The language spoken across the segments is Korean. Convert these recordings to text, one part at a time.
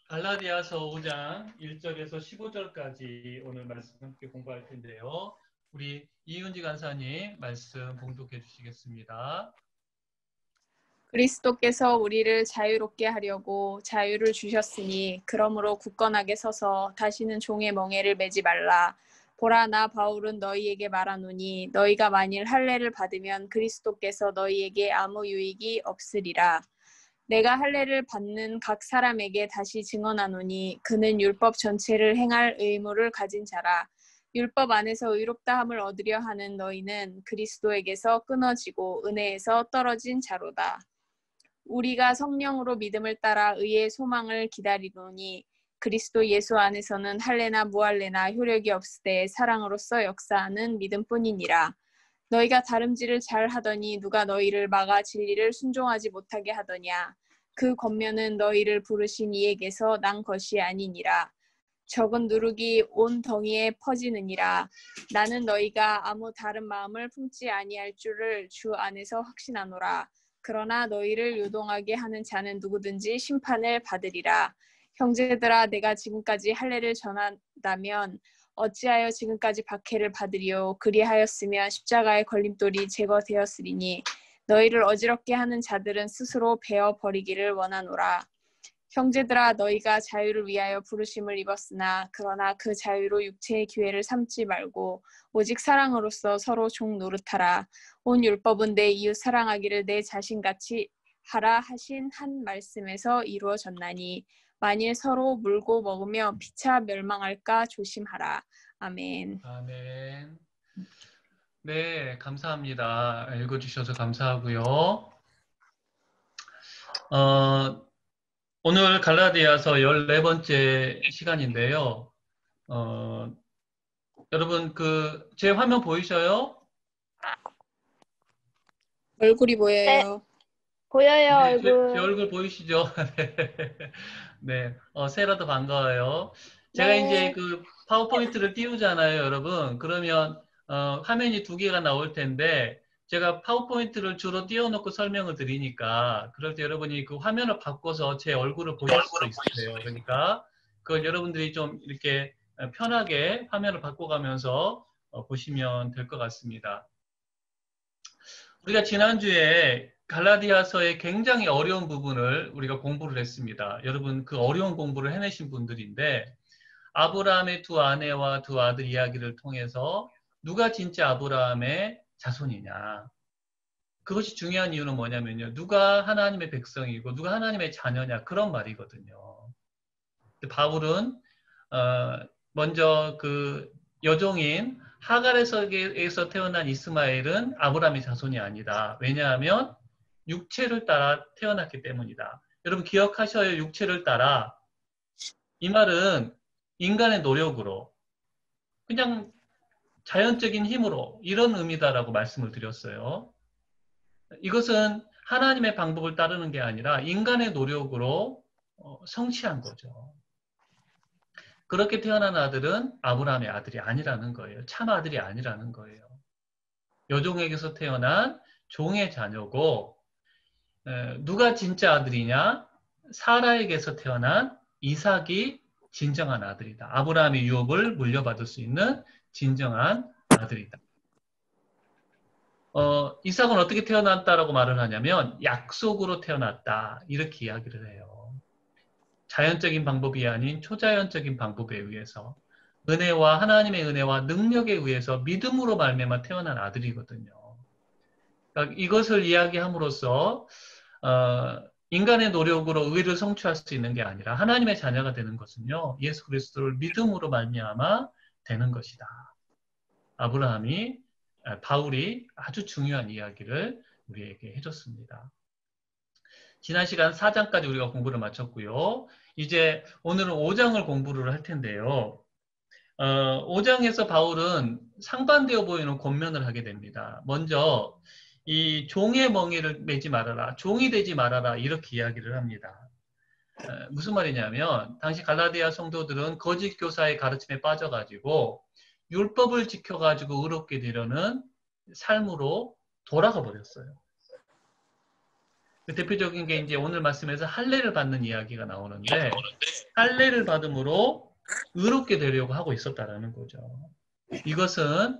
갈라디아서 5장 1절에서 15절까지 오늘 말씀 함께 공부할 텐데요. 우리 이윤지 간사님 말씀 봉독해 주시겠습니다. 그리스도께서 우리를 자유롭게 하려고 자유를 주셨으니 그러므로 굳건하게 서서 다시는 종의 멍에를 매지 말라. 보라, 나 바울은 너희에게 말하노니 너희가 만일 할례를 받으면 그리스도께서 너희에게 아무 유익이 없으리라. 내가 할례를 받는 각 사람에게 다시 증언하노니 그는 율법 전체를 행할 의무를 가진 자라. 율법 안에서 의롭다함을 얻으려 하는 너희는 그리스도에게서 끊어지고 은혜에서 떨어진 자로다. 우리가 성령으로 믿음을 따라 의의 소망을 기다리노니 그리스도 예수 안에서는 할례나 무할례나 효력이 없으되 사랑으로서 역사하는 믿음뿐이니라. 너희가 다름질을 잘 하더니 누가 너희를 막아 진리를 순종하지 못하게 하더냐. 그 권면은 너희를 부르신 이에게서 난 것이 아니니라. 적은 누룩이 온 덩이에 퍼지느니라. 나는 너희가 아무 다른 마음을 품지 아니할 줄을 주 안에서 확신하노라. 그러나 너희를 요동하게 하는 자는 누구든지 심판을 받으리라. 형제들아, 내가 지금까지 할례를 전한다면 어찌하여 지금까지 박해를 받으리요. 그리하였으면 십자가의 걸림돌이 제거되었으리니 너희를 어지럽게 하는 자들은 스스로 베어 버리기를 원하노라. 형제들아, 너희가 자유를 위하여 부르심을 입었으나 그러나 그 자유로 육체의 기회를 삼지 말고 오직 사랑으로서 서로 종 노릇하라. 온 율법은 내 이웃 사랑하기를 내 자신같이 하라 하신 한 말씀에서 이루어졌나니 만일 서로 물고 먹으며 피차 멸망할까 조심하라. 아멘. 아멘. 네, 감사합니다. 읽어주셔서 감사하고요. 오늘 갈라디아서 14번째 시간인데요. 여러분, 제 화면 보이셔요? 얼굴이 네, 보여요. 보여요, 네, 제 얼굴. 얼굴 보이시죠? 네, 세라도 반가워요. 제가 이제 네, 파워포인트를 띄우잖아요, 여러분. 그러면, 화면이 두 개가 나올 텐데, 제가 파워포인트를 주로 띄워놓고 설명을 드리니까, 그럴 때 여러분이 그 화면을 바꿔서 제 얼굴을 보실 수도 있으세요. 그러니까, 그걸 여러분들이 좀 이렇게 편하게 화면을 바꿔가면서 보시면 될 것 같습니다. 우리가 지난주에 갈라디아서의 굉장히 어려운 부분을 우리가 공부를 했습니다. 여러분 그 어려운 공부를 해내신 분들인데 아브라함의 두 아내와 두 아들 이야기를 통해서 누가 진짜 아브라함의 자손이냐. 그것이 중요한 이유는 뭐냐면요. 누가 하나님의 백성이고 누가 하나님의 자녀냐 그런 말이거든요. 바울은 먼저 그 여종인 하갈에서 태어난 이스마엘은 아브라함의 자손이 아니다. 왜냐하면 육체를 따라 태어났기 때문이다. 여러분 기억하셔요. 육체를 따라. 이 말은 인간의 노력으로 그냥 자연적인 힘으로 이런 의미다라고 말씀을 드렸어요. 이것은 하나님의 방법을 따르는 게 아니라 인간의 노력으로 성취한 거죠. 그렇게 태어난 아들은 아브라함의 아들이 아니라는 거예요. 참 아들이 아니라는 거예요. 여종에게서 태어난 종의 자녀고 누가 진짜 아들이냐? 사라에게서 태어난 이삭이 진정한 아들이다. 아브라함의 유업을 물려받을 수 있는 진정한 아들이다. 이삭은 어떻게 태어났다라고 말을 하냐면 약속으로 태어났다. 이렇게 이야기를 해요. 자연적인 방법이 아닌 초자연적인 방법에 의해서 은혜와 하나님의 은혜와 능력에 의해서 믿음으로 말미암아 태어난 아들이거든요. 그러니까 이것을 이야기함으로써 인간의 노력으로 의를 성취할 수 있는 게 아니라 하나님의 자녀가 되는 것은요. 예수 그리스도를 믿음으로 말미암아 되는 것이다. 바울이 아주 중요한 이야기를 우리에게 해줬습니다. 지난 시간 4장까지 우리가 공부를 마쳤고요. 이제 오늘은 5장을 공부를 할 텐데요. 5장에서 바울은 상반되어 보이는 권면을 하게 됩니다. 먼저 이 종의 멍에를 매지 말아라. 종이 되지 말아라. 이렇게 이야기를 합니다. 무슨 말이냐면 당시 갈라디아 성도들은 거짓 교사의 가르침에 빠져가지고 율법을 지켜가지고 의롭게 되려는 삶으로 돌아가 버렸어요. 그 대표적인 게 이제 오늘 말씀에서 할례를 받는 이야기가 나오는데 할례를 받음으로 의롭게 되려고 하고 있었다라는 거죠. 이것은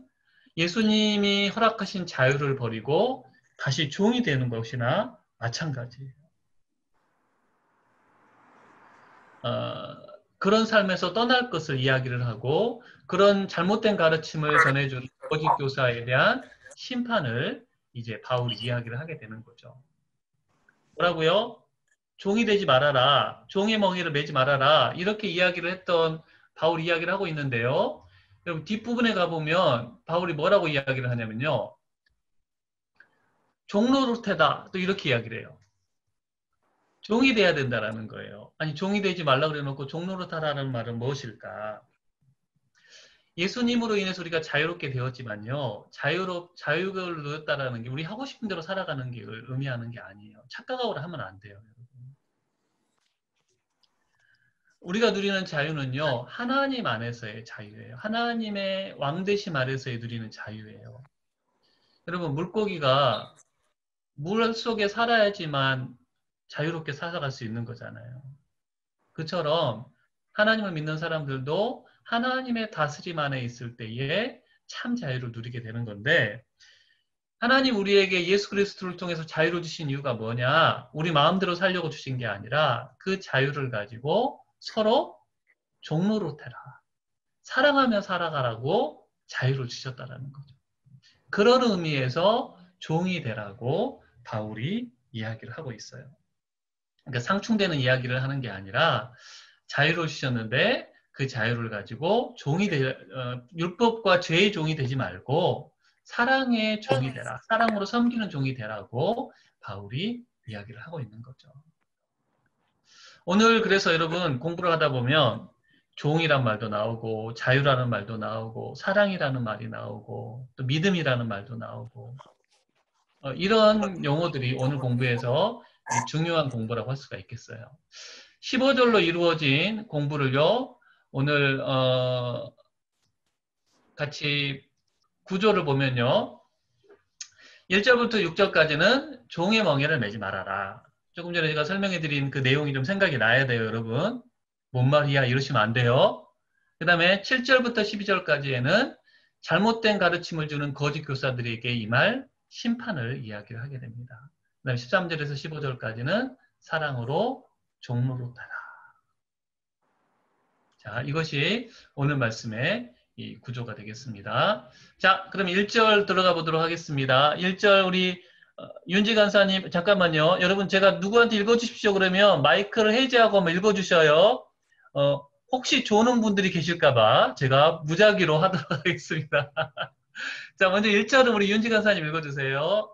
예수님이 허락하신 자유를 버리고 다시 종이 되는 것이나 마찬가지예요. 그런 삶에서 떠날 것을 이야기를 하고 그런 잘못된 가르침을 전해준 거짓 교사에 대한 심판을 이제 바울이 이야기를 하게 되는 거죠. 뭐라고요? 종이 되지 말아라. 종의 멍에를 매지 말아라. 이렇게 이야기를 했던 바울이 이야기를 하고 있는데요. 여러분 뒷부분에 가보면 바울이 뭐라고 이야기를 하냐면요. 종노릇해다. 또 이렇게 이야기를 해요. 종이 돼야 된다라는 거예요. 아니 종이 되지 말라 그래놓고 종노릇하라는 말은 무엇일까? 예수님으로 인해서 우리가 자유롭게 되었지만요. 자유를 누렸다라는 게 우리 하고 싶은 대로 살아가는 게 의미하는 게 아니에요. 착각하고 하면 안 돼요. 우리가 누리는 자유는요. 하나님 안에서의 자유예요. 하나님의 왕되심 아래서의 누리는 자유예요. 여러분 물고기가 물 속에 살아야지만 자유롭게 살아갈 수 있는 거잖아요. 그처럼 하나님을 믿는 사람들도 하나님의 다스림 안에 있을 때에 참 자유를 누리게 되는 건데 하나님 우리에게 예수 그리스도를 통해서 자유를 주신 이유가 뭐냐? 우리 마음대로 살려고 주신 게 아니라 그 자유를 가지고 서로 종노릇해라. 사랑하며 살아가라고 자유를 주셨다라는 거죠. 그런 의미에서 종이 되라고 바울이 이야기를 하고 있어요. 그러니까 상충되는 이야기를 하는 게 아니라 자유를 주셨는데 그 자유를 가지고 율법과 죄의 종이 되지 말고 사랑의 종이 되라. 사랑으로 섬기는 종이 되라고 바울이 이야기를 하고 있는 거죠. 오늘 그래서 여러분 공부를 하다 보면 종이란 말도 나오고 자유라는 말도 나오고 사랑이라는 말이 나오고 또 믿음이라는 말도 나오고 이런 용어들이 오늘 공부에서 중요한 공부라고 할 수가 있겠어요. 15절로 이루어진 공부를요. 오늘 같이 구조를 보면요. 1절부터 6절까지는 종의 멍에를 매지 말아라. 조금 전에 제가 설명해드린 그 내용이 좀 생각이 나야 돼요, 여러분. 뭔 말이야 이러시면 안 돼요. 그 다음에 7절부터 12절까지에는 잘못된 가르침을 주는 거짓 교사들에게 임할 심판을 이야기를 하게 됩니다. 그 다음에 13절에서 15절까지는 사랑으로 종노릇하라. 자, 이것이 오늘 말씀의 이 구조가 되겠습니다. 자, 그럼 1절 들어가 보도록 하겠습니다. 1절 우리 윤지 간사님 잠깐만요. 여러분 제가 누구한테 읽어주십시오 그러면 마이크를 해제하고 한번 읽어주셔요. 혹시 조는 분들이 계실까봐 제가 무작위로 하도록 하겠습니다. 자, 먼저 1절은 우리 윤지 간사님 읽어주세요.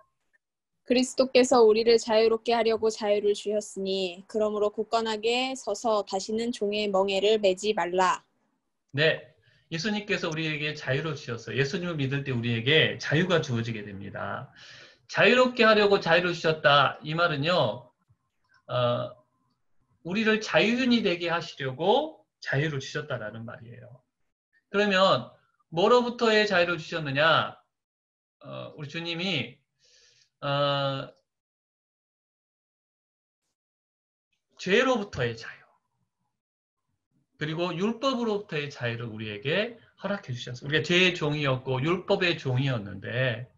그리스도께서 우리를 자유롭게 하려고 자유를 주셨으니 그러므로 굳건하게 서서 다시는 종의 멍에를 매지 말라. 네, 예수님께서 우리에게 자유를 주셨어요. 예수님을 믿을 때 우리에게 자유가 주어지게 됩니다. 자유롭게 하려고 자유를 주셨다. 이 말은요. 우리를 자유인이 되게 하시려고 자유를 주셨다라는 말이에요. 그러면 뭐로부터의 자유를 주셨느냐? 우리 주님이 죄로부터의 자유 그리고 율법으로부터의 자유를 우리에게 허락해 주셨어요. 우리가 죄의 종이었고 율법의 종이었는데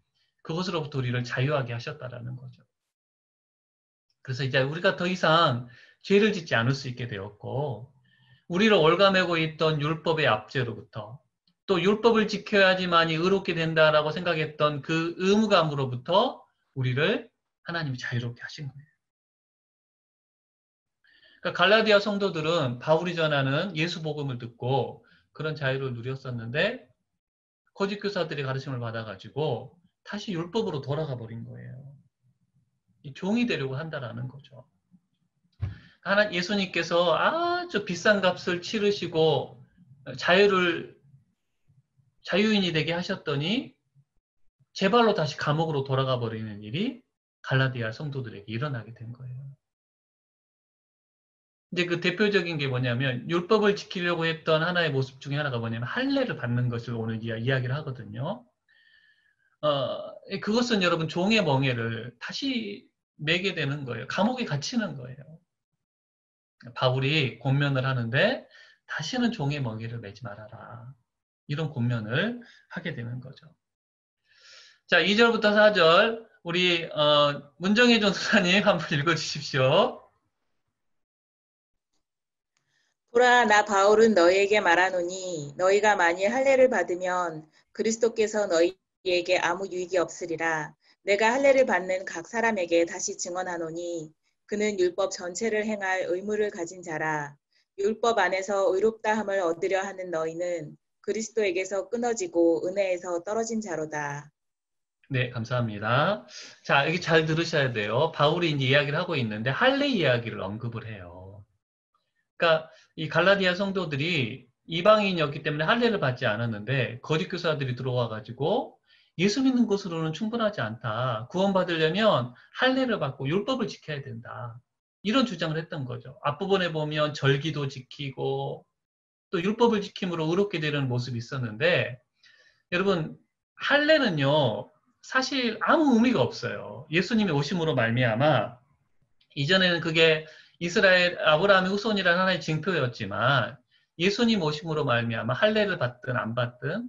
그것으로부터 우리를 자유하게 하셨다라는 거죠. 그래서 이제 우리가 더 이상 죄를 짓지 않을 수 있게 되었고 우리를 올가매고 있던 율법의 압제로부터 또 율법을 지켜야지만이 의롭게 된다라고 생각했던 그 의무감으로부터 우리를 하나님이 자유롭게 하신 거예요. 그러니까 갈라디아 성도들은 바울이 전하는 예수 복음을 듣고 그런 자유를 누렸었는데 거짓 교사들의 가르침을 받아가지고 다시 율법으로 돌아가 버린 거예요. 종이 되려고 한다라는 거죠. 예수님께서 아주 비싼 값을 치르시고 자유인이 되게 하셨더니 제 발로 다시 감옥으로 돌아가 버리는 일이 갈라디아 성도들에게 일어나게 된 거예요. 이제 그 대표적인 게 뭐냐면 율법을 지키려고 했던 하나의 모습 중에 하나가 뭐냐면 할례를 받는 것을 오늘 이야기를 하거든요. 그것은 여러분 종의 멍에를 다시 매게 되는 거예요. 감옥에 갇히는 거예요. 바울이 권면을 하는데 다시는 종의 멍에를 매지 말아라. 이런 권면을 하게 되는 거죠. 자, 2절부터 4절 우리 문정혜 전사님 한번 읽어주십시오. 보라, 나 바울은 너희에게 말하노니 너희가 만일 할례를 받으면 그리스도께서 너희에게 아무 유익이 없으리라. 내가 할례를 받는 각 사람에게 다시 증언하노니 그는 율법 전체를 행할 의무를 가진 자라. 율법 안에서 의롭다함을 얻으려 하는 너희는 그리스도에게서 끊어지고 은혜에서 떨어진 자로다. 네, 감사합니다. 자, 여기 잘 들으셔야 돼요. 바울이 이제 이야기를 하고 있는데 할례 이야기를 언급을 해요. 그러니까 이 갈라디아 성도들이 이방인이었기 때문에 할례를 받지 않았는데 거짓 교사들이 들어와 가지고 예수 믿는 것으로는 충분하지 않다. 구원받으려면 할례를 받고 율법을 지켜야 된다. 이런 주장을 했던 거죠. 앞부분에 보면 절기도 지키고 또 율법을 지킴으로 의롭게 되는 모습이 있었는데 여러분 할례는요. 사실 아무 의미가 없어요. 예수님이 오심으로 말미암아 이전에는 그게 이스라엘 아브라함의 후손이라는 하나의 징표였지만 예수님 오심으로 말미암아 할례를 받든 안 받든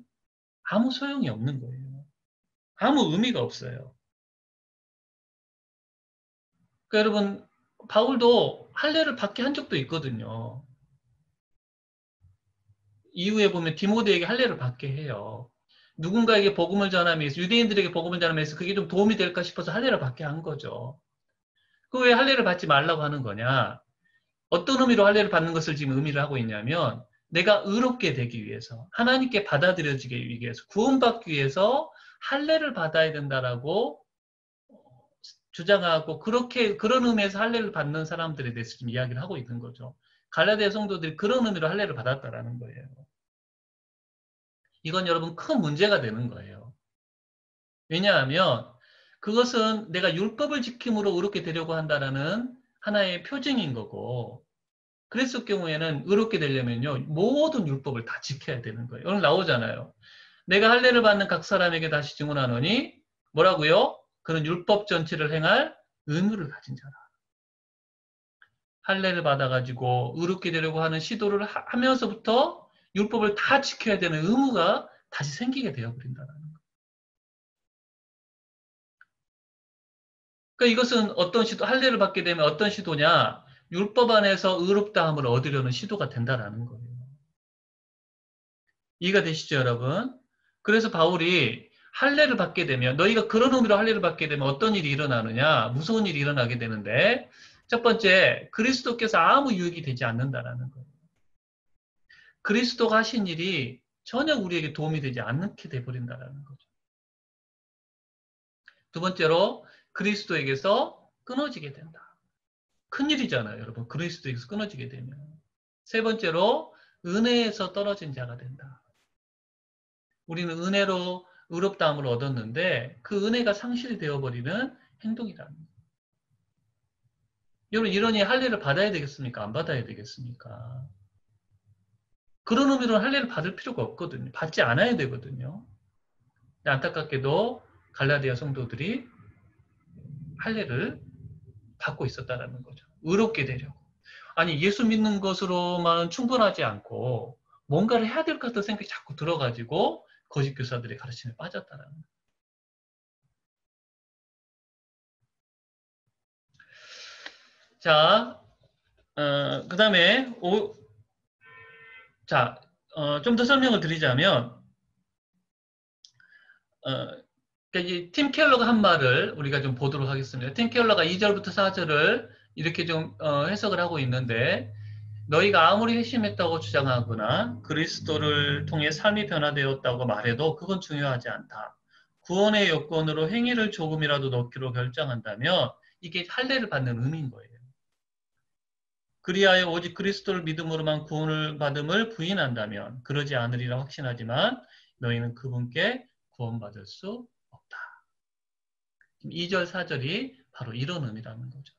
아무 소용이 없는 거예요. 아무 의미가 없어요. 그러니까 여러분 바울도 할례를 받게 한 적도 있거든요. 이후에 보면 디모데에게 할례를 받게 해요. 누군가에게 복음을 전하면서 유대인들에게 복음을 전하면서 그게 좀 도움이 될까 싶어서 할례를 받게 한 거죠. 그 왜 할례를 받지 말라고 하는 거냐? 어떤 의미로 할례를 받는 것을 지금 의미를 하고 있냐면 내가 의롭게 되기 위해서 하나님께 받아들여지기 위해서 구원받기 위해서 할례를 받아야 된다라고 주장하고 그렇게 그런 의미에서 할례를 받는 사람들에 대해서 지금 이야기를 하고 있는 거죠. 갈라디아 성도들이 그런 의미로 할례를 받았다라는 거예요. 이건 여러분 큰 문제가 되는 거예요. 왜냐하면 그것은 내가 율법을 지킴으로 의롭게 되려고 한다라는 하나의 표징인 거고 그랬을 경우에는 의롭게 되려면요 모든 율법을 다 지켜야 되는 거예요. 오늘 나오잖아요. 내가 할례를 받는 각 사람에게 다시 증언하노니 뭐라고요? 그는 율법 전체를 행할 의무를 가진 자라. 할례를 받아가지고 의롭게 되려고 하는 시도를 하면서부터 율법을 다 지켜야 되는 의무가 다시 생기게 되어버린다는 거예요. 그러니까 이것은 어떤 시도, 할례를 받게 되면 어떤 시도냐? 율법 안에서 의롭다함을 얻으려는 시도가 된다라는 거예요. 이해가 되시죠, 여러분? 그래서 바울이 할례를 받게 되면 너희가 그런 의미로 할례를 받게 되면 어떤 일이 일어나느냐? 무서운 일이 일어나게 되는데 첫 번째, 그리스도께서 아무 유익이 되지 않는다라는 거예요. 그리스도가 하신 일이 전혀 우리에게 도움이 되지 않게 돼버린다라는 거죠. 두 번째로 그리스도에게서 끊어지게 된다. 큰일이잖아요, 여러분. 그리스도에게서 끊어지게 되면. 세 번째로 은혜에서 떨어진 자가 된다. 우리는 은혜로 의롭다함을 얻었는데 그 은혜가 상실이 되어버리는 행동이라는 거예요. 여러분 이러니 할례를 받아야 되겠습니까? 안 받아야 되겠습니까? 그런 의미로는 할례를 받을 필요가 없거든요. 받지 않아야 되거든요. 안타깝게도 갈라디아 성도들이 할례를 받고 있었다는 거죠. 의롭게 되려고. 아니 예수 믿는 것으로만 충분하지 않고 뭔가를 해야 될 것 같은 생각이 자꾸 들어가지고 거짓 교사들의 가르침에 빠졌다는 거예요. 자, 그 다음에 좀 더 설명을 드리자면 그러니까 팀 켈러가 한 말을 우리가 좀 보도록 하겠습니다. 팀 켈러가 2절부터 4절을 이렇게 좀 해석을 하고 있는데 너희가 아무리 회심했다고 주장하거나 그리스도를 통해 삶이 변화되었다고 말해도 그건 중요하지 않다. 구원의 요건으로 행위를 조금이라도 넣기로 결정한다면 이게 할례를 받는 의미인 거예요. 그리하여 오직 그리스도를 믿음으로만 구원을 받음을 부인한다면 그러지 않으리라 확신하지만 너희는 그분께 구원받을 수 없다. 2절, 4절이 바로 이런 의미라는 거죠.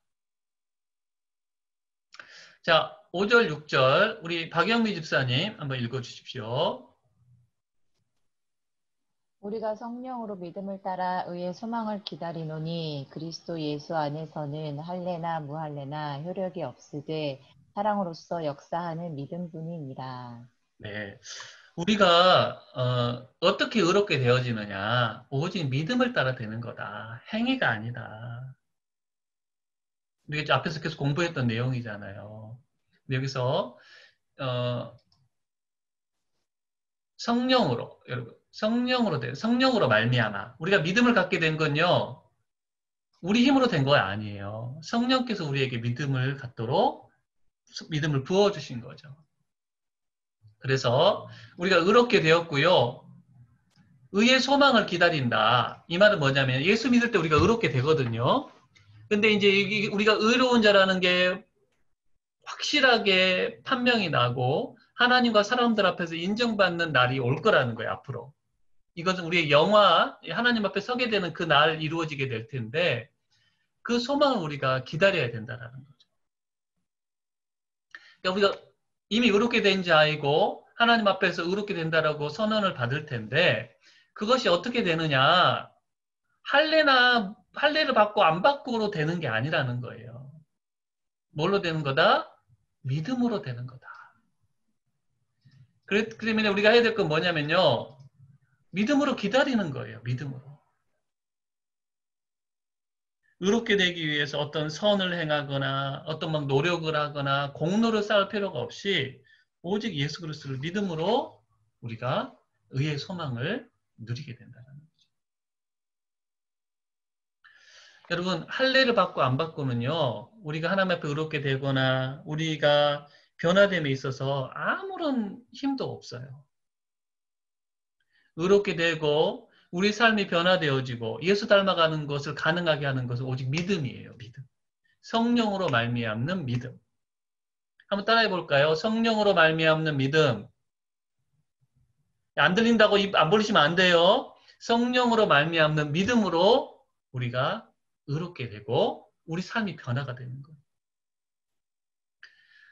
자, 5절, 6절 우리 박영미 집사님 한번 읽어주십시오. 우리가 성령으로 믿음을 따라 의의 소망을 기다리노니 그리스도 예수 안에서는 할례나 무할례나 효력이 없으되 사랑으로서 역사하는 믿음뿐이니라. 네. 우리가 어떻게 의롭게 되어지느냐? 오직 믿음을 따라 되는 거다. 행위가 아니다. 우리가 앞에서 계속 공부했던 내용이잖아요. 여기서 성령으로, 여러분, 성령으로 말미암아. 우리가 믿음을 갖게 된 건요, 우리 힘으로 된 거 아니에요. 성령께서 우리에게 믿음을 갖도록 믿음을 부어주신 거죠. 그래서 우리가 의롭게 되었고요. 의의 소망을 기다린다. 이 말은 뭐냐면 예수 믿을 때 우리가 의롭게 되거든요. 근데 이제 우리가 의로운 자라는 게 확실하게 판명이 나고 하나님과 사람들 앞에서 인정받는 날이 올 거라는 거예요, 앞으로. 이것은 우리의 영화, 하나님 앞에 서게 되는 그 날 이루어지게 될 텐데 그 소망을 우리가 기다려야 된다는 거죠. 그러니까 우리가 이미 의롭게 된 자이고 하나님 앞에서 의롭게 된다라고 선언을 받을 텐데 그것이 어떻게 되느냐? 할례를 받고 안 받고로 되는 게 아니라는 거예요. 뭘로 되는 거다? 믿음으로 되는 거다. 그러면 우리가 해야 될 건 뭐냐면요. 믿음으로 기다리는 거예요. 믿음으로. 의롭게 되기 위해서 어떤 선을 행하거나 어떤 막 노력을 하거나 공로를 쌓을 필요가 없이 오직 예수 그리스도를 믿음으로 우리가 의의 소망을 누리게 된다는 거죠. 여러분, 할례를 받고 안 받고는요. 우리가 하나님 앞에 의롭게 되거나 우리가 변화됨에 있어서 아무런 힘도 없어요. 의롭게 되고 우리 삶이 변화되어지고 예수 닮아가는 것을 가능하게 하는 것은 오직 믿음이에요. 믿음. 성령으로 말미암는 믿음. 한번 따라해 볼까요? 성령으로 말미암는 믿음. 안 들린다고 입 안 벌리시면 안 돼요. 성령으로 말미암는 믿음으로 우리가 의롭게 되고 우리 삶이 변화가 되는 거예요.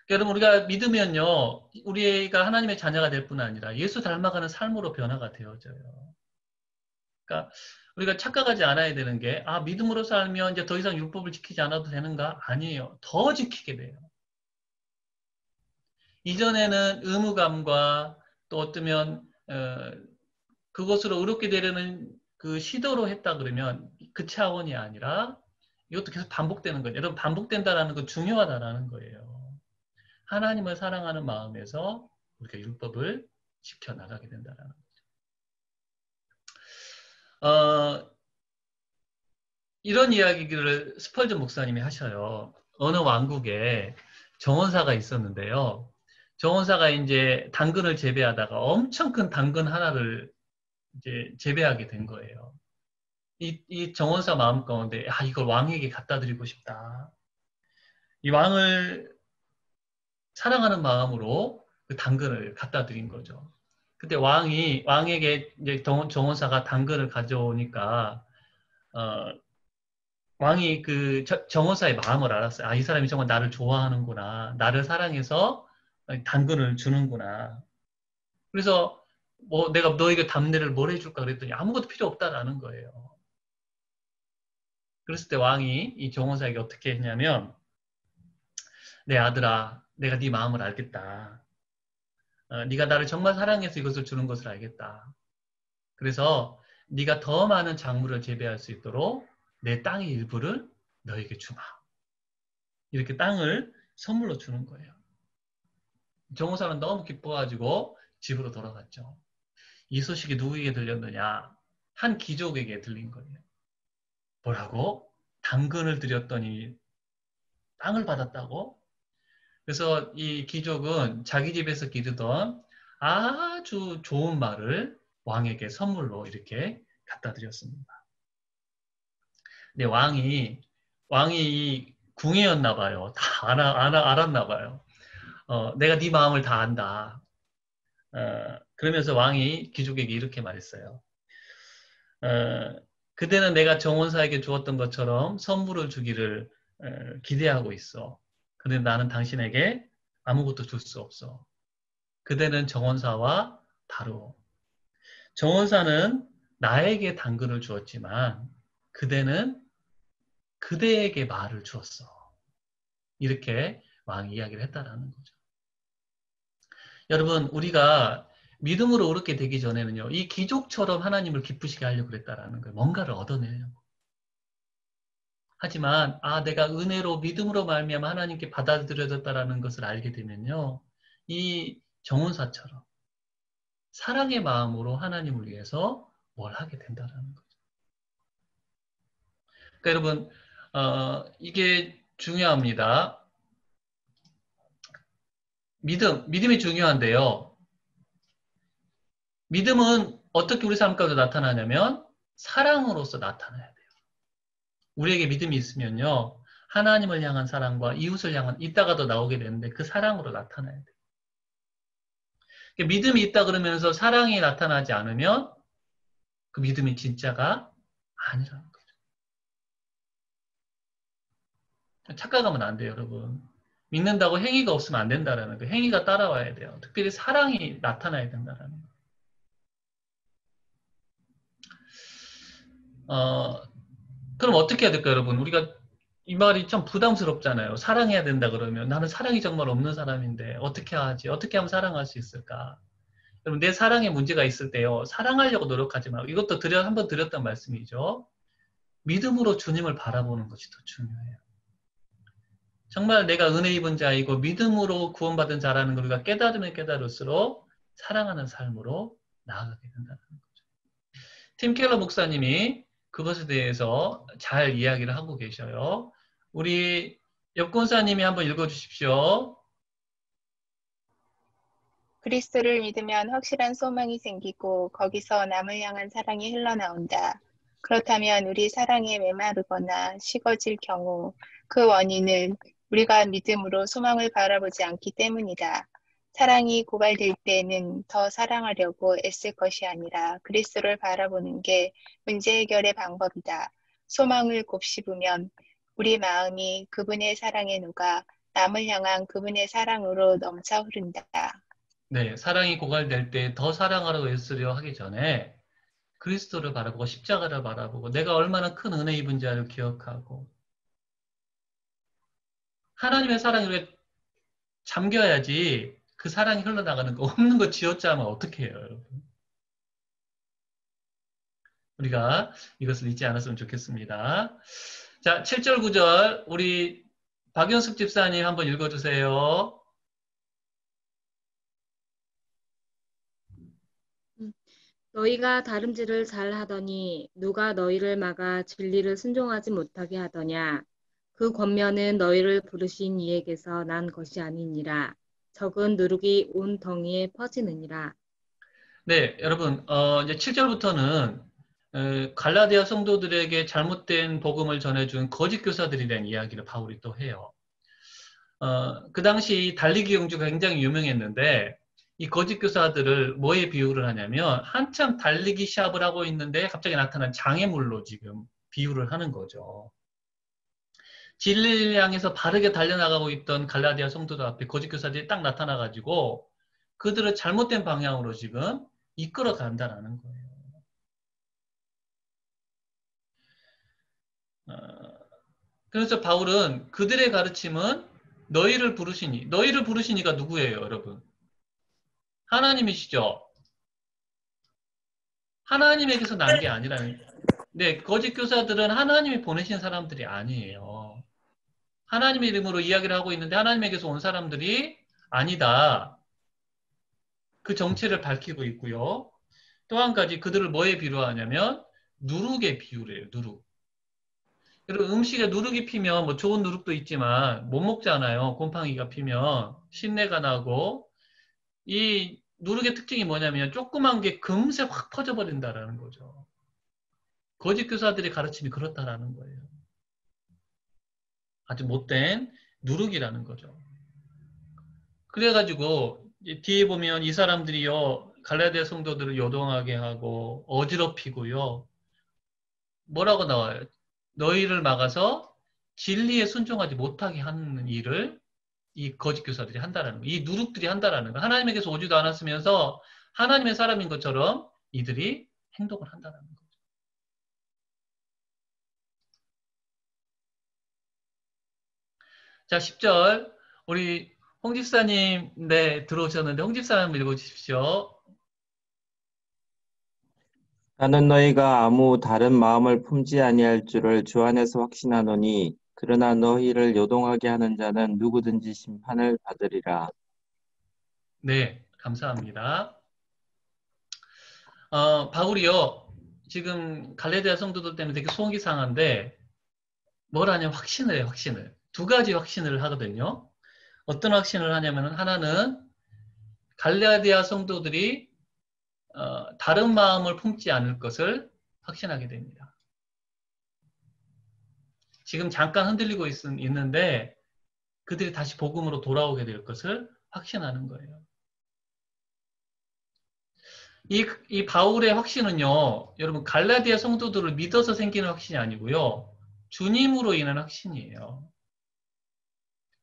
여러분 우리가 믿으면요. 우리가 하나님의 자녀가 될 뿐 아니라 예수 닮아가는 삶으로 변화가 되어져요. 그러니까 우리가 착각하지 않아야 되는 게 믿음으로 살면 이제 더 이상 율법을 지키지 않아도 되는가? 아니에요. 더 지키게 돼요. 이전에는 의무감과 또 어쩌면 그것으로 의롭게 되려는 그 시도로 했다 그러면 그 차원이 아니라 이것도 계속 반복되는 거예요. 여러분 반복된다라는 건 중요하다라는 거예요. 하나님을 사랑하는 마음에서 우리가 율법을 지켜나가게 된다는 거죠. 이런 이야기를 스펄전 목사님이 하셔요. 어느 왕국에 정원사가 있었는데요. 정원사가 이제 당근을 재배하다가 엄청 큰 당근 하나를 이제 재배하게 된 거예요. 이 정원사 마음 가운데 이걸 왕에게 갖다 드리고 싶다. 이 왕을 사랑하는 마음으로 그 당근을 갖다 드린 거죠. 그때 왕에게 이제 정원사가 당근을 가져오니까 왕이 그 정원사의 마음을 알았어요. 이 사람이 정말 나를 좋아하는구나. 나를 사랑해서 당근을 주는구나. 그래서 내가 너에게 답례를 뭘 해줄까 그랬더니 아무것도 필요 없다라는 거예요. 그랬을 때 왕이 이 정원사에게 어떻게 했냐면 내 아들아, 내가 네 마음을 알겠다. 네가 나를 정말 사랑해서 이것을 주는 것을 알겠다. 그래서 네가 더 많은 작물을 재배할 수 있도록 내 땅의 일부를 너에게 주마. 이렇게 땅을 선물로 주는 거예요. 정호사는 너무 기뻐가지고 집으로 돌아갔죠. 이 소식이 누구에게 들렸느냐? 한 귀족에게 들린 거예요. 뭐라고? 당근을 드렸더니 땅을 받았다고? 그래서 이 귀족은 자기 집에서 기르던 아주 좋은 말을 왕에게 선물로 이렇게 갖다 드렸습니다. 근데 왕이 궁예였나 봐요. 다 알았나 봐요. 내가 네 마음을 다 안다. 그러면서 왕이 귀족에게 이렇게 말했어요. 그대는 내가 정원사에게 주었던 것처럼 선물을 주기를 기대하고 있어. 그런데 나는 당신에게 아무것도 줄 수 없어. 그대는 정원사와 다르오. 정원사는 나에게 당근을 주었지만 그대는 그대에게 말을 주었어. 이렇게 왕이 이야기를 했다라는 거죠. 여러분, 우리가 믿음으로 그렇게 되기 전에는요, 이 귀족처럼 하나님을 기쁘시게 하려고 그랬다라는 거예요. 뭔가를 얻어내려고. 하지만 내가 은혜로 믿음으로 말미암아 하나님께 받아들여졌다라는 것을 알게 되면요, 이 정원사처럼 사랑의 마음으로 하나님을 위해서 뭘 하게 된다라는 거죠. 그러니까 여러분, 이게 중요합니다. 믿음이 중요한데요. 믿음은 어떻게 우리 삶 가운데 나타나냐면 사랑으로서 나타나야 돼요. 우리에게 믿음이 있으면요, 하나님을 향한 사랑과 이웃을 향한, 이따가도 나오게 되는데 그 사랑으로 나타나야 돼요. 믿음이 있다 그러면서 사랑이 나타나지 않으면 그 믿음이 진짜가 아니라는 거죠. 착각하면 안 돼요, 여러분. 믿는다고 행위가 없으면 안 된다라는 거예요. 행위가 따라와야 돼요. 특별히 사랑이 나타나야 된다라는 거예요. 그럼 어떻게 해야 될까요, 여러분? 우리가 이 말이 참 부담스럽잖아요. 사랑해야 된다 그러면 나는 사랑이 정말 없는 사람인데 어떻게 하지? 어떻게 하면 사랑할 수 있을까? 여러분, 내 사랑에 문제가 있을 때요, 사랑하려고 노력하지 말고, 이것도 한번 드렸던 말씀이죠. 믿음으로 주님을 바라보는 것이 더 중요해요. 정말 내가 은혜 입은 자이고 믿음으로 구원받은 자라는 걸 우리가 깨달으면 깨달을수록 사랑하는 삶으로 나아가게 된다는 거죠. 팀 켈러 목사님이 그것에 대해서 잘 이야기를 하고 계셔요. 우리 옆권사님이 한번 읽어주십시오. 그리스도를 믿으면 확실한 소망이 생기고 거기서 남을 향한 사랑이 흘러나온다. 그렇다면 우리 사랑에 메마르거나 식어질 경우 그 원인은 우리가 믿음으로 소망을 바라보지 않기 때문이다. 사랑이 고갈될 때는 더 사랑하려고 애쓸 것이 아니라 그리스도를 바라보는 게 문제 해결의 방법이다. 소망을 곱씹으면 우리 마음이 그분의 사랑에 녹아 남을 향한 그분의 사랑으로 넘쳐 흐른다. 네, 사랑이 고갈될 때 더 사랑하려고 애쓰려 하기 전에 그리스도를 바라보고 십자가를 바라보고 내가 얼마나 큰 은혜 입은 자를 기억하고 하나님의 사랑에 잠겨야지 그 사랑이 흘러나가는 거. 없는 거 쥐어짜면 어떻게 해요, 여러분? 우리가 이것을 잊지 않았으면 좋겠습니다. 자, 7절, 9절 우리 박연숙 집사님 한번 읽어주세요. 너희가 다름질을 잘 하더니 누가 너희를 막아 진리를 순종하지 못하게 하더냐. 그 권면은 너희를 부르신 이에게서 난 것이 아니니라. 적은 누룩이 온 덩이에 퍼지느니라. 네, 여러분, 이제 7절부터는 갈라디아 성도들에게 잘못된 복음을 전해준 거짓 교사들에 대한 이야기를 바울이 또 해요. 그 당시 달리기 경주가 굉장히 유명했는데 이 거짓 교사들을 뭐에 비유를 하냐면 한참 달리기 시합을 하고 있는데 갑자기 나타난 장애물로 지금 비유를 하는 거죠. 진리를 향해서 바르게 달려나가고 있던 갈라디아 성도들 앞에 거짓 교사들이 딱 나타나가지고 그들을 잘못된 방향으로 지금 이끌어 간다는 거예요. 그래서 바울은 그들의 가르침은 너희를 부르시니가 누구예요, 여러분? 하나님이시죠? 하나님에게서 난 게 아니라는, 네, 거짓 교사들은 하나님이 보내신 사람들이 아니에요. 하나님의 이름으로 이야기를 하고 있는데 하나님에게서 온 사람들이 아니다. 그 정체를 밝히고 있고요. 또 한 가지 그들을 뭐에 비유하냐면 누룩에 비유를 해요, 누룩. 여러분, 음식에 누룩이 피면 뭐 좋은 누룩도 있지만 못 먹잖아요. 곰팡이가 피면 신내가 나고 이 누룩의 특징이 뭐냐면 조그만 게 금세 확 퍼져버린다라는 거죠. 거짓 교사들의 가르침이 그렇다라는 거예요. 아주 못된 누룩이라는 거죠. 그래가지고 뒤에 보면 이 사람들이요 갈라디아 성도들을 요동하게 하고 어지럽히고요. 뭐라고 나와요? 너희를 막아서 진리에 순종하지 못하게 하는 일을 이 거짓 교사들이 한다라는 거. 이 누룩들이 한다라는 거. 하나님에게서 오지도 않았으면서 하나님의 사람인 것처럼 이들이 행동을 한다는 거죠. 자, 10절. 우리 홍 집사님, 네, 들어오셨는데, 홍 집사님 읽어주십시오. 나는 너희가 아무 다른 마음을 품지 아니할 줄을 주 안에서 확신하노니 그러나 너희를 요동하게 하는 자는 누구든지 심판을 받으리라. 네, 감사합니다. 바울이요, 지금 갈라디아 성도들 때문에 되게 속이 상한데, 뭘 하냐면 확신을 해요, 확신을. 두 가지 확신을 하거든요. 어떤 확신을 하냐면, 하나는 갈라디아 성도들이 다른 마음을 품지 않을 것을 확신하게 됩니다. 지금 잠깐 흔들리고 있는데 그들이 다시 복음으로 돌아오게 될 것을 확신하는 거예요. 이 바울의 확신은요, 여러분 갈라디아 성도들을 믿어서 생기는 확신이 아니고요, 주님으로 인한 확신이에요.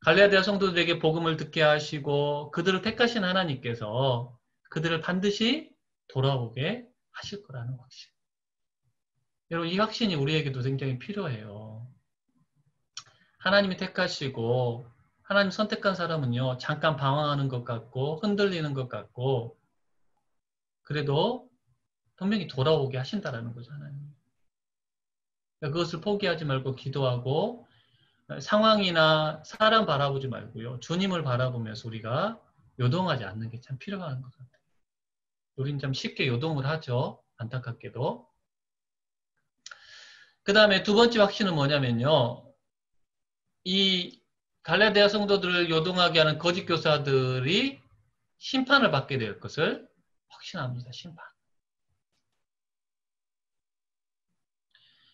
갈라디아 성도들에게 복음을 듣게 하시고 그들을 택하신 하나님께서 그들을 반드시 돌아오게 하실 거라는 확신. 여러분 이 확신이 우리에게도 굉장히 필요해요. 하나님이 택하시고 하나님 선택한 사람은요, 잠깐 방황하는 것 같고 흔들리는 것 같고 그래도 분명히 돌아오게 하신다라는 거죠. 하나님. 그것을 포기하지 말고 기도하고 상황이나 사람 바라보지 말고요, 주님을 바라보면서 우리가 요동하지 않는 게 참 필요한 것 같아요. 우린 참 쉽게 요동을 하죠. 안타깝게도. 그 다음에 두 번째 확신은 뭐냐면요, 이 갈라디아 성도들을 요동하게 하는 거짓 교사들이 심판을 받게 될 것을 확신합니다. 심판.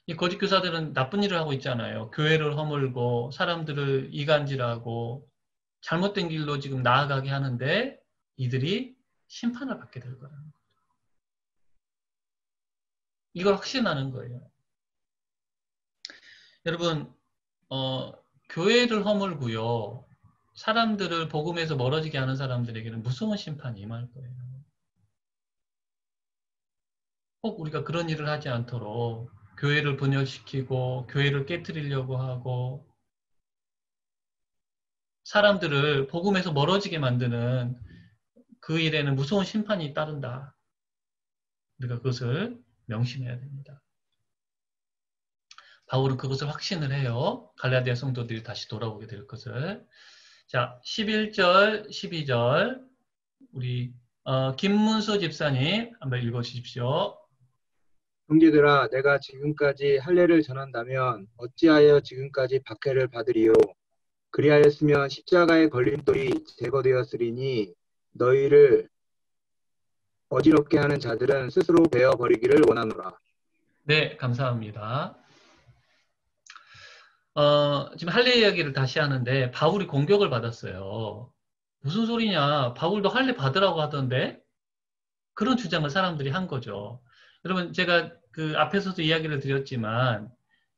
이 거짓 교사들은 나쁜 일을 하고 있잖아요. 교회를 허물고 사람들을 이간질하고 잘못된 길로 지금 나아가게 하는데 이들이 심판을 받게 될 거라는 거죠. 이걸 확신하는 거예요. 여러분, 교회를 허물고요, 사람들을 복음에서 멀어지게 하는 사람들에게는 무서운 심판이 임할 거예요. 꼭 우리가 그런 일을 하지 않도록 교회를 분열시키고 교회를 깨트리려고 하고 사람들을 복음에서 멀어지게 만드는 그 일에는 무서운 심판이 따른다. 우리가 그것을 명심해야 됩니다. 바울은 그것을 확신을 해요. 갈라디아 성도들이 다시 돌아오게 될 것을. 자, 11절, 12절 우리 김문수 집사님 한번 읽어주십시오. 형제들아, 내가 지금까지 할례를 전한다면 어찌하여 지금까지 박해를 받으리요? 그리하였으면 십자가의 걸림돌이 제거되었으리니 너희를 어지럽게 하는 자들은 스스로 베어버리기를 원하노라. 네, 감사합니다. 지금 할례 이야기를 다시 하는데 바울이 공격을 받았어요. 무슨 소리냐? 바울도 할례 받으라고 하던데? 그런 주장을 사람들이 한 거죠. 여러분, 제가 그 앞에서도 이야기를 드렸지만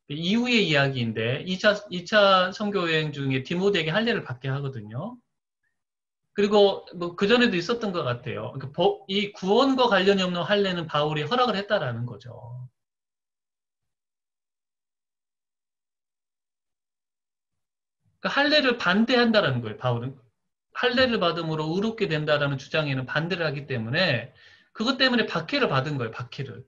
이후의 이야기인데 2차 선교여행 중에 디모데에게 할례를 받게 하거든요. 그리고 뭐 그전에도 있었던 것 같아요. 이 구원과 관련이 없는 할례는 바울이 허락을 했다라는 거죠. 그러니까 할례를 반대한다라는 거예요. 바울은 할례를 받음으로 의롭게 된다라는 주장에는 반대를 하기 때문에 그것 때문에 박해를 받은 거예요. 박해를.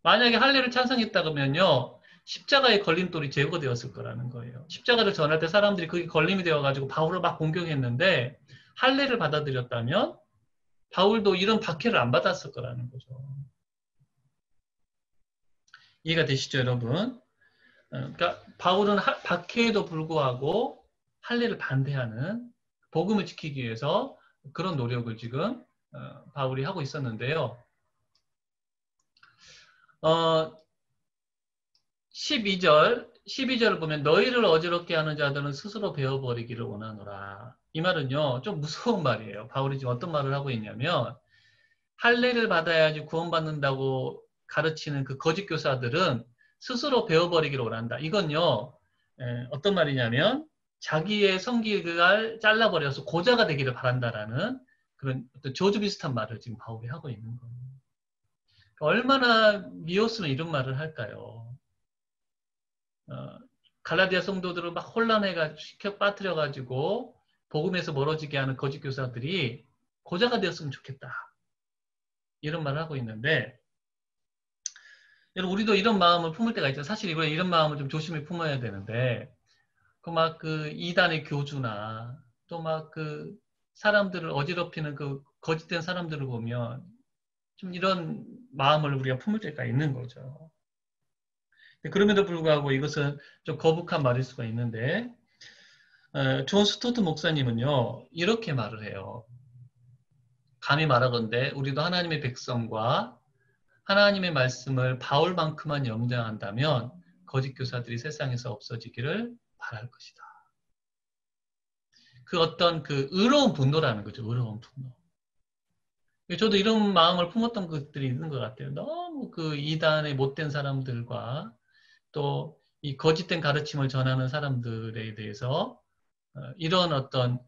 만약에 할례를 찬성했다면요, 십자가의 걸림돌이 제거되었을 거라는 거예요. 십자가를 전할 때 사람들이 그게 걸림이 되어가지고 바울을 막 공격했는데 할례를 받아들였다면 바울도 이런 박해를 안 받았을 거라는 거죠. 이해가 되시죠, 여러분? 그러니까 바울은 박해에도 불구하고 할례를 반대하는, 복음을 지키기 위해서 그런 노력을 지금 바울이 하고 있었는데요. 12절을 보면 너희를 어지럽게 하는 자들은 스스로 베어버리기를 원하노라. 이 말은요, 좀 무서운 말이에요. 바울이 지금 어떤 말을 하고 있냐면 할례를 받아야지 구원받는다고 가르치는 그 거짓 교사들은 스스로 베어버리기를 원한다. 이건요, 어떤 말이냐면 자기의 성기를 잘라버려서 고자가 되기를 바란다라는 그런 어떤 저주 비슷한 말을 지금 바울이 하고 있는 거예요. 얼마나 미웠으면 이런 말을 할까요? 갈라디아 성도들을 막 시켜 빠뜨려가지고 복음에서 멀어지게 하는 거짓 교사들이 고자가 되었으면 좋겠다. 이런 말을 하고 있는데, 여러분, 우리도 이런 마음을 품을 때가 있죠. 사실 이런 마음을 좀 조심히 품어야 되는데, 그 이단의 교주나 또 사람들을 어지럽히는 그 거짓된 사람들을 보면 좀 이런 마음을 우리가 품을 때가 있는 거죠. 그럼에도 불구하고 이것은 좀 거북한 말일 수가 있는데, 존 스토트 목사님은요, 이렇게 말을 해요. 감히 말하건대 우리도 하나님의 백성과 하나님의 말씀을 바울만큼만 염장한다면 거짓 교사들이 세상에서 없어지기를 바랄 것이다. 그 어떤 그 의로운 분노라는 거죠. 의로운 분노. 저도 이런 마음을 품었던 것들이 있는 것 같아요. 너무 그 이단의 못된 사람들과 또 이 거짓된 가르침을 전하는 사람들에 대해서 이런 어떤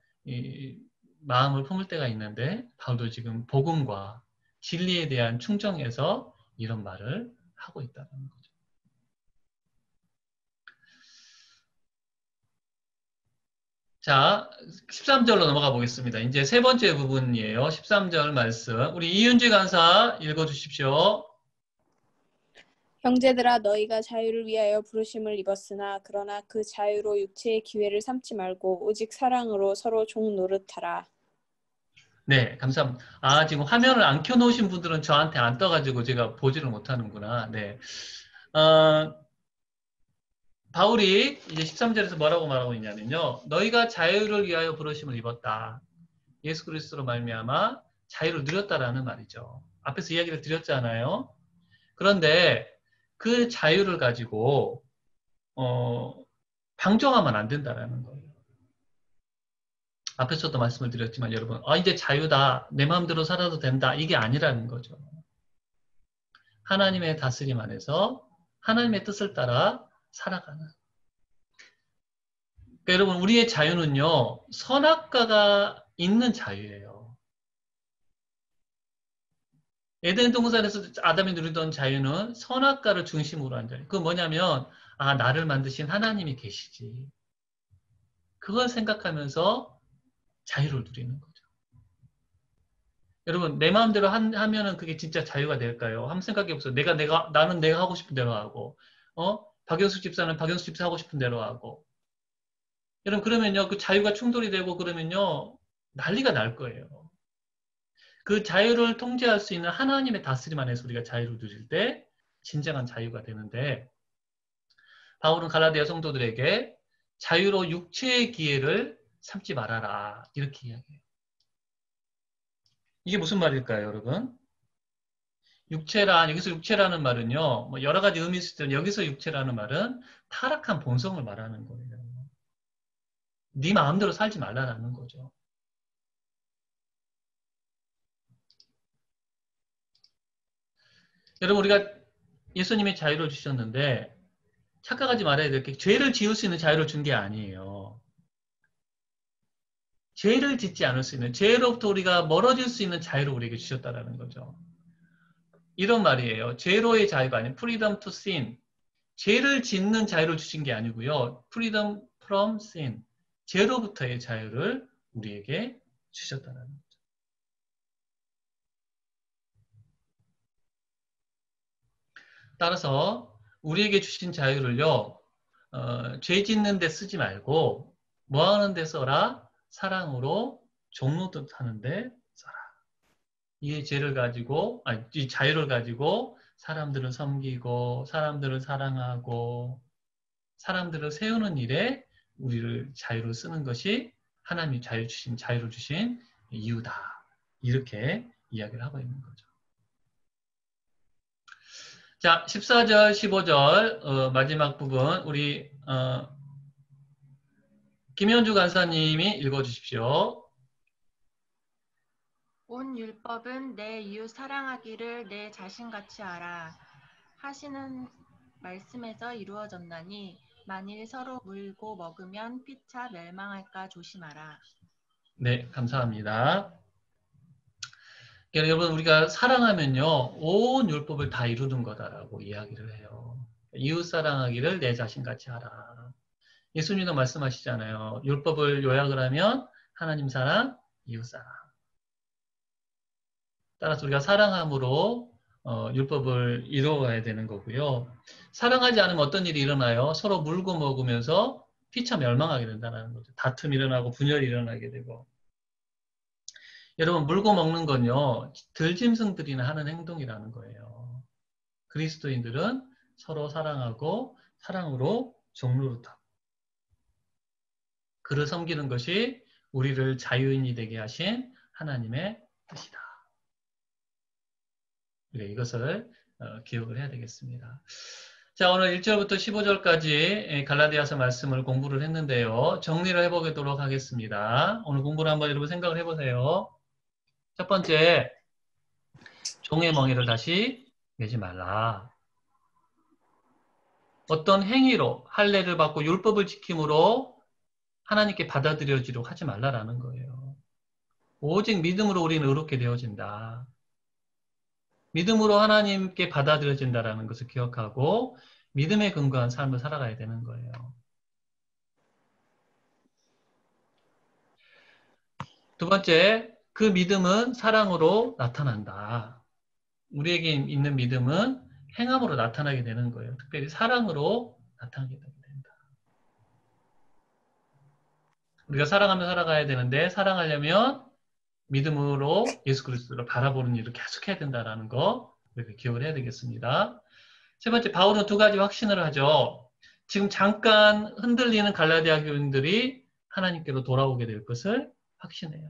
마음을 품을 때가 있는데, 바울도 지금 복음과 진리에 대한 충정에서 이런 말을 하고 있다는 거죠. 자, 13절로 넘어가 보겠습니다. 이제 세 번째 부분이에요. 13절 말씀. 우리 이윤지 간사 읽어주십시오. 형제들아 너희가 자유를 위하여 부르심을 입었으나 그러나 그 자유로 육체의 기회를 삼지 말고 오직 사랑으로 서로 종 노릇하라. 네, 감사합니다. 지금 화면을 안 켜놓으신 분들은 저한테 안 떠가지고 제가 보지를 못하는구나. 네. 바울이 이제 13절에서 뭐라고 말하고 있냐면요. 너희가 자유를 위하여 부르심을 입었다. 예수 그리스도로 말미암아 자유를 누렸다라는 말이죠. 앞에서 이야기를 드렸잖아요. 그런데 그 자유를 가지고 방종하면 안 된다라는 거예요. 앞에서도 말씀을 드렸지만 여러분, 이제 자유다. 내 마음대로 살아도 된다. 이게 아니라는 거죠. 하나님의 다스림 안에서 하나님의 뜻을 따라 살아가는. 그러니까 여러분, 우리의 자유는요, 선악과가 있는 자유예요. 에덴 동산에서 아담이 누리던 자유는 선악과를 중심으로 한 자유. 그건 뭐냐면, 나를 만드신 하나님이 계시지. 그걸 생각하면서 자유를 누리는 거죠. 여러분, 내 마음대로 하면은 그게 진짜 자유가 될까요? 한번 생각해 보세요. 나는 내가 하고 싶은 대로 하고, 박영수 집사는 박영수 집사 하고 싶은 대로 하고. 여러분, 그러면요, 그 자유가 충돌이 되고 그러면요, 난리가 날 거예요. 그 자유를 통제할 수 있는 하나님의 다스림 안에서 우리가 자유를 누릴 때 진정한 자유가 되는데, 바울은 갈라디아 성도들에게 자유로 육체의 기회를 삼지 말아라. 이렇게 이야기해요. 이게 무슨 말일까요, 여러분? 여기서 육체라는 말은요, 뭐 여러 가지 의미 있을 때 여기서 육체라는 말은 타락한 본성을 말하는 거예요. 네 마음대로 살지 말라라는 거죠. 여러분, 우리가 예수님이 자유를 주셨는데 착각하지 말아야 될 게 죄를 지을 수 있는 자유를 준 게 아니에요. 죄를 짓지 않을 수 있는, 죄로부터 우리가 멀어질 수 있는 자유를 우리에게 주셨다라는 거죠. 이런 말이에요. 죄로의 자유가 아닌 freedom to sin. 죄를 짓는 자유를 주신 게 아니고요. freedom from sin. 죄로부터의 자유를 우리에게 주셨다는 거죠. 따라서 우리에게 주신 자유를요. 죄 짓는 데 쓰지 말고 뭐 하는 데 써라? 사랑으로 종로듯 하는데 써라. 이 자유를 가지고 사람들을 섬기고 사람들을 사랑하고 사람들을 세우는 일에 우리를 자유를 쓰는 것이 하나님이 자유를 주신 이유다. 이렇게 이야기를 하고 있는 거죠. 자, 14절, 15절 마지막 부분 우리 김현주 간사님이 읽어주십시오. 온 율법은 내 이웃 사랑하기를 내 자신같이 알아 하시는 말씀에서 이루어졌나니 만일 서로 물고 먹으면 피차 멸망할까 조심하라. 네, 감사합니다. 그러니까 여러분 우리가 사랑하면요 온 율법을 다 이루는 거다라고 이야기를 해요. 이웃 사랑하기를 내 자신같이 하라. 예수님도 말씀하시잖아요. 율법을 요약을 하면 하나님 사랑, 이웃 사랑. 따라서 우리가 사랑함으로 율법을 이루어가야 되는 거고요. 사랑하지 않으면 어떤 일이 일어나요? 서로 물고 먹으면서 피차 멸망하게 된다는 거죠. 다툼이 일어나고 분열이 일어나게 되고. 여러분 물고 먹는 건요. 들짐승들이나 하는 행동이라는 거예요. 그리스도인들은 서로 사랑하고 사랑으로 종노릇하고 그를 섬기는 것이 우리를 자유인이 되게 하신 하나님의 뜻이다. 우리가 이것을 기억을 해야 되겠습니다. 자, 오늘 1절부터 15절까지 갈라디아서 말씀을 공부를 했는데요. 정리를 해보도록 하겠습니다. 오늘 공부를 한번 여러분 생각을 해보세요. 첫 번째, 종의 멍에를 다시 매지 말라. 어떤 행위로 할례를 받고 율법을 지킴으로 하나님께 받아들여지도록 하지 말라라는 거예요. 오직 믿음으로 우리는 의롭게 되어진다. 믿음으로 하나님께 받아들여진다라는 것을 기억하고 믿음에 근거한 삶을 살아가야 되는 거예요. 두 번째, 그 믿음은 사랑으로 나타난다. 우리에게 있는 믿음은 행함으로 나타나게 되는 거예요. 특별히 사랑으로 나타나게 된다. 우리가 사랑하며 살아가야 되는데 사랑하려면 믿음으로 예수 그리스도를 바라보는 일을 계속해야 된다는 거 우리가 기억을 해야 되겠습니다. 세 번째, 바울은 두 가지 확신을 하죠. 지금 잠깐 흔들리는 갈라디아 교인들이 하나님께로 돌아오게 될 것을 확신해요.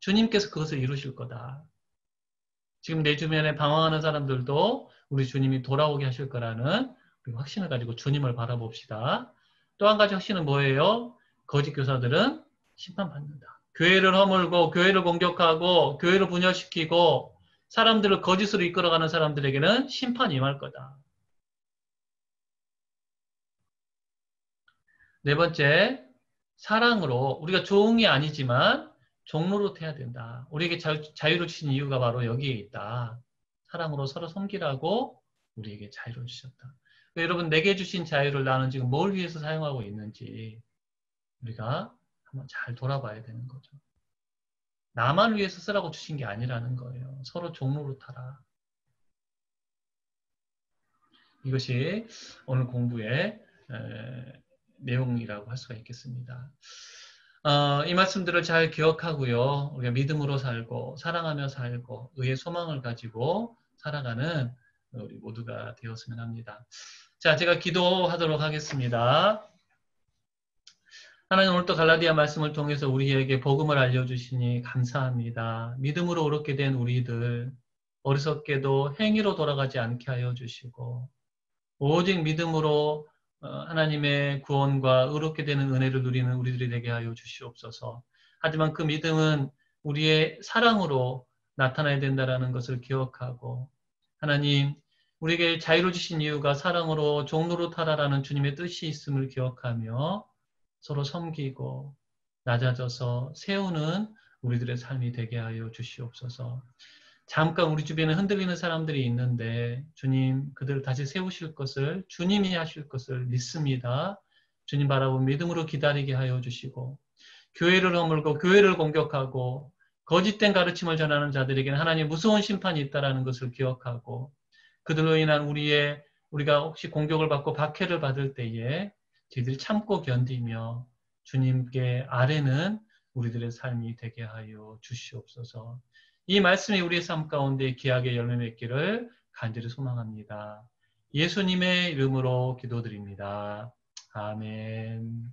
주님께서 그것을 이루실 거다. 지금 내 주변에 방황하는 사람들도 우리 주님이 돌아오게 하실 거라는 확신을 가지고 주님을 바라봅시다. 또 한 가지 확신은 뭐예요? 거짓 교사들은 심판받는다. 교회를 허물고 교회를 공격하고 교회를 분열시키고 사람들을 거짓으로 이끌어가는 사람들에게는 심판이 임할 거다. 네 번째, 사랑으로 우리가 종이 아니지만 종로로 해야 된다. 우리에게 자유를 주신 이유가 바로 여기에 있다. 사랑으로 서로 섬기라고 우리에게 자유를 주셨다. 여러분 내게 주신 자유를 나는 지금 뭘 위해서 사용하고 있는지 우리가 한번 잘 돌아봐야 되는 거죠. 나만 위해서 쓰라고 주신 게 아니라는 거예요. 서로 종로로 타라. 이것이 오늘 공부의 내용이라고 할 수가 있겠습니다. 이 말씀들을 잘 기억하고요. 우리가 믿음으로 살고 사랑하며 살고 의의 소망을 가지고 살아가는 우리 모두가 되었으면 합니다. 자, 제가 기도하도록 하겠습니다. 하나님 오늘 또 갈라디아 말씀을 통해서 우리에게 복음을 알려주시니 감사합니다. 믿음으로 의롭게 된 우리들 어리석게도 행위로 돌아가지 않게 하여 주시고 오직 믿음으로 하나님의 구원과 의롭게 되는 은혜를 누리는 우리들이 되게 하여 주시옵소서. 하지만 그 믿음은 우리의 사랑으로 나타나야 된다는 것을 기억하고 하나님 우리에게 자유를 주신 이유가 사랑으로 종로로 타라라는 주님의 뜻이 있음을 기억하며 서로 섬기고 낮아져서 세우는 우리들의 삶이 되게 하여 주시옵소서. 잠깐 우리 주변에 흔들리는 사람들이 있는데 주님 그들을 다시 세우실 것을 주님이 하실 것을 믿습니다. 주님 바라보고 믿음으로 기다리게 하여 주시고 교회를 허물고 교회를 공격하고 거짓된 가르침을 전하는 자들에게는 하나님 무서운 심판이 있다는 것을 기억하고 그들로 인한 우리가 혹시 공격을 받고 박해를 받을 때에 저희들이 참고 견디며 주님께 아뢰는 우리들의 삶이 되게 하여 주시옵소서. 이 말씀이 우리의 삶 가운데 귀하게 열매 맺기를 간절히 소망합니다. 예수님의 이름으로 기도드립니다. 아멘.